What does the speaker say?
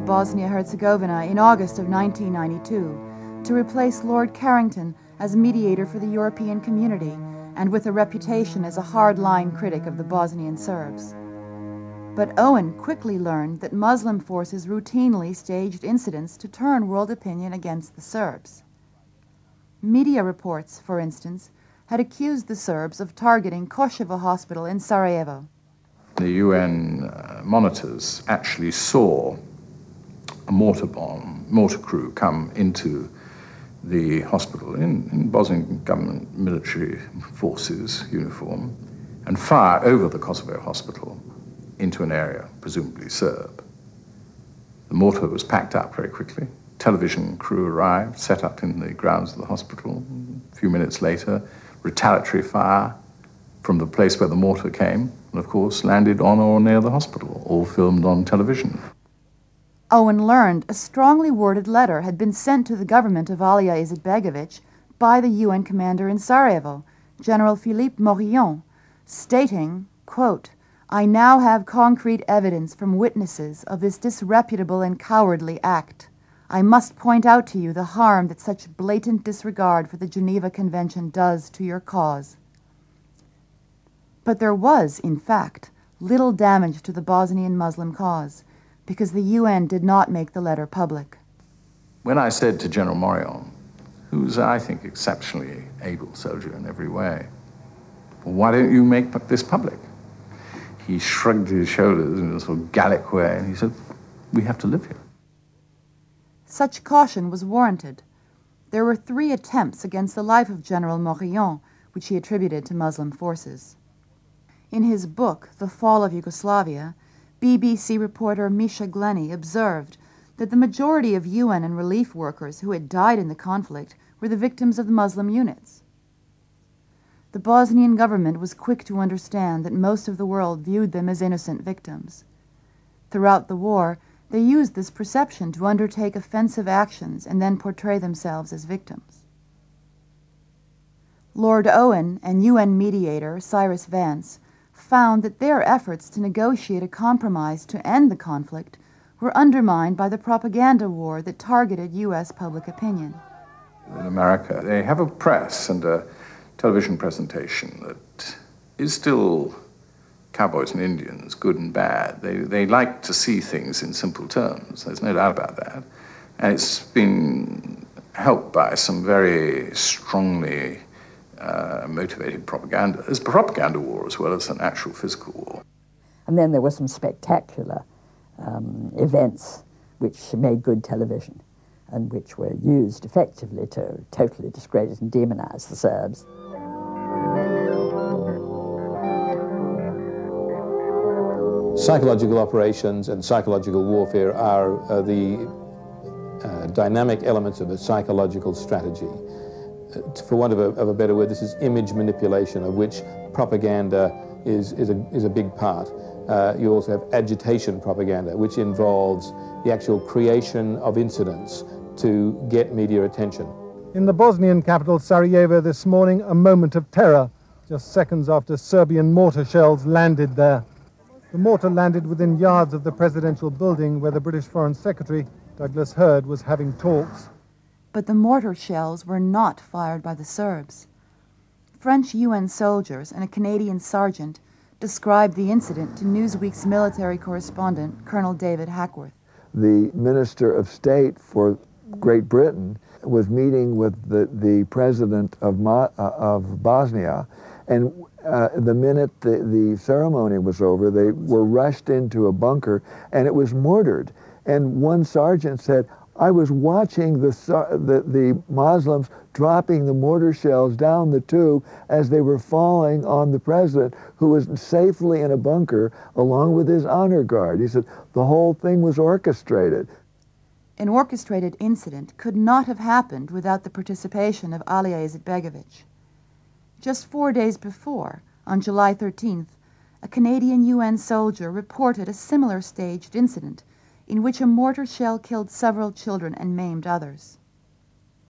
to Bosnia-Herzegovina in August of 1992 to replace Lord Carrington as mediator for the European community and with a reputation as a hard-line critic of the Bosnian Serbs. But Owen quickly learned that Muslim forces routinely staged incidents to turn world opinion against the Serbs. Media reports, for instance, had accused the Serbs of targeting Koševo Hospital in Sarajevo. The UN monitors actually saw a mortar crew come into the hospital in Bosnian government military forces uniform and fire over the Kosovo hospital into an area, presumably Serb. The mortar was packed up very quickly. Television crew arrived, set up in the grounds of the hospital. A few minutes later, retaliatory fire from the place where the mortar came, and of course landed on or near the hospital, all filmed on television. Owen learned a strongly worded letter had been sent to the government of Alija Izetbegović by the UN commander in Sarajevo, General Philippe Morillon, stating, quote, "I now have concrete evidence from witnesses of this disreputable and cowardly act. I must point out to you the harm that such blatant disregard for the Geneva Convention does to your cause." But there was, in fact, little damage to the Bosnian Muslim cause, because the UN did not make the letter public. When I said to General Morillon, who's, I think, exceptionally able soldier in every way, "Well, why don't you make this public?" He shrugged his shoulders in a sort of Gallic way, and he said, "We have to live here." Such caution was warranted. There were 3 attempts against the life of General Morillon, which he attributed to Muslim forces. In his book, The Fall of Yugoslavia, BBC reporter Misha Glenny observed that the majority of UN and relief workers who had died in the conflict were the victims of the Muslim units. The Bosnian government was quick to understand that most of the world viewed them as innocent victims. Throughout the war, they used this perception to undertake offensive actions and then portray themselves as victims. Lord Owen and UN mediator Cyrus Vance found that their efforts to negotiate a compromise to end the conflict were undermined by the propaganda war that targeted U.S. public opinion. In America, they have a press and a television presentation that is still cowboys and Indians, good and bad. They like to see things in simple terms, there's no doubt about that. And it's been helped by some very strongly motivated propaganda. There's a propaganda war as well as an actual physical war. And then there were some spectacular events which made good television and which were used effectively to totally discredit and demonize the Serbs. Psychological operations and psychological warfare are the dynamic elements of a psychological strategy. For want of a better word, this is image manipulation, of which propaganda is a big part. You also have agitation propaganda, which involves the actual creation of incidents to get media attention. In the Bosnian capital, Sarajevo, this morning, a moment of terror, just seconds after Serbian mortar shells landed there. The mortar landed within yards of the presidential building where the British Foreign Secretary, Douglas Hurd, was having talks. But the mortar shells were not fired by the Serbs. French UN soldiers and a Canadian sergeant described the incident to Newsweek's military correspondent, Colonel David Hackworth. The Minister of State for Great Britain was meeting with the president of Bosnia, and the minute the ceremony was over, they were rushed into a bunker, and it was mortared. And one sergeant said, "I was watching the Muslims dropping the mortar shells down the tube as they were falling on the president, who was safely in a bunker along with his honor guard." He said the whole thing was orchestrated. An orchestrated incident could not have happened without the participation of Alija Izetbegović. Just 4 days before, on July 13th, a Canadian UN soldier reported a similar staged incident in which a mortar shell killed several children and maimed others.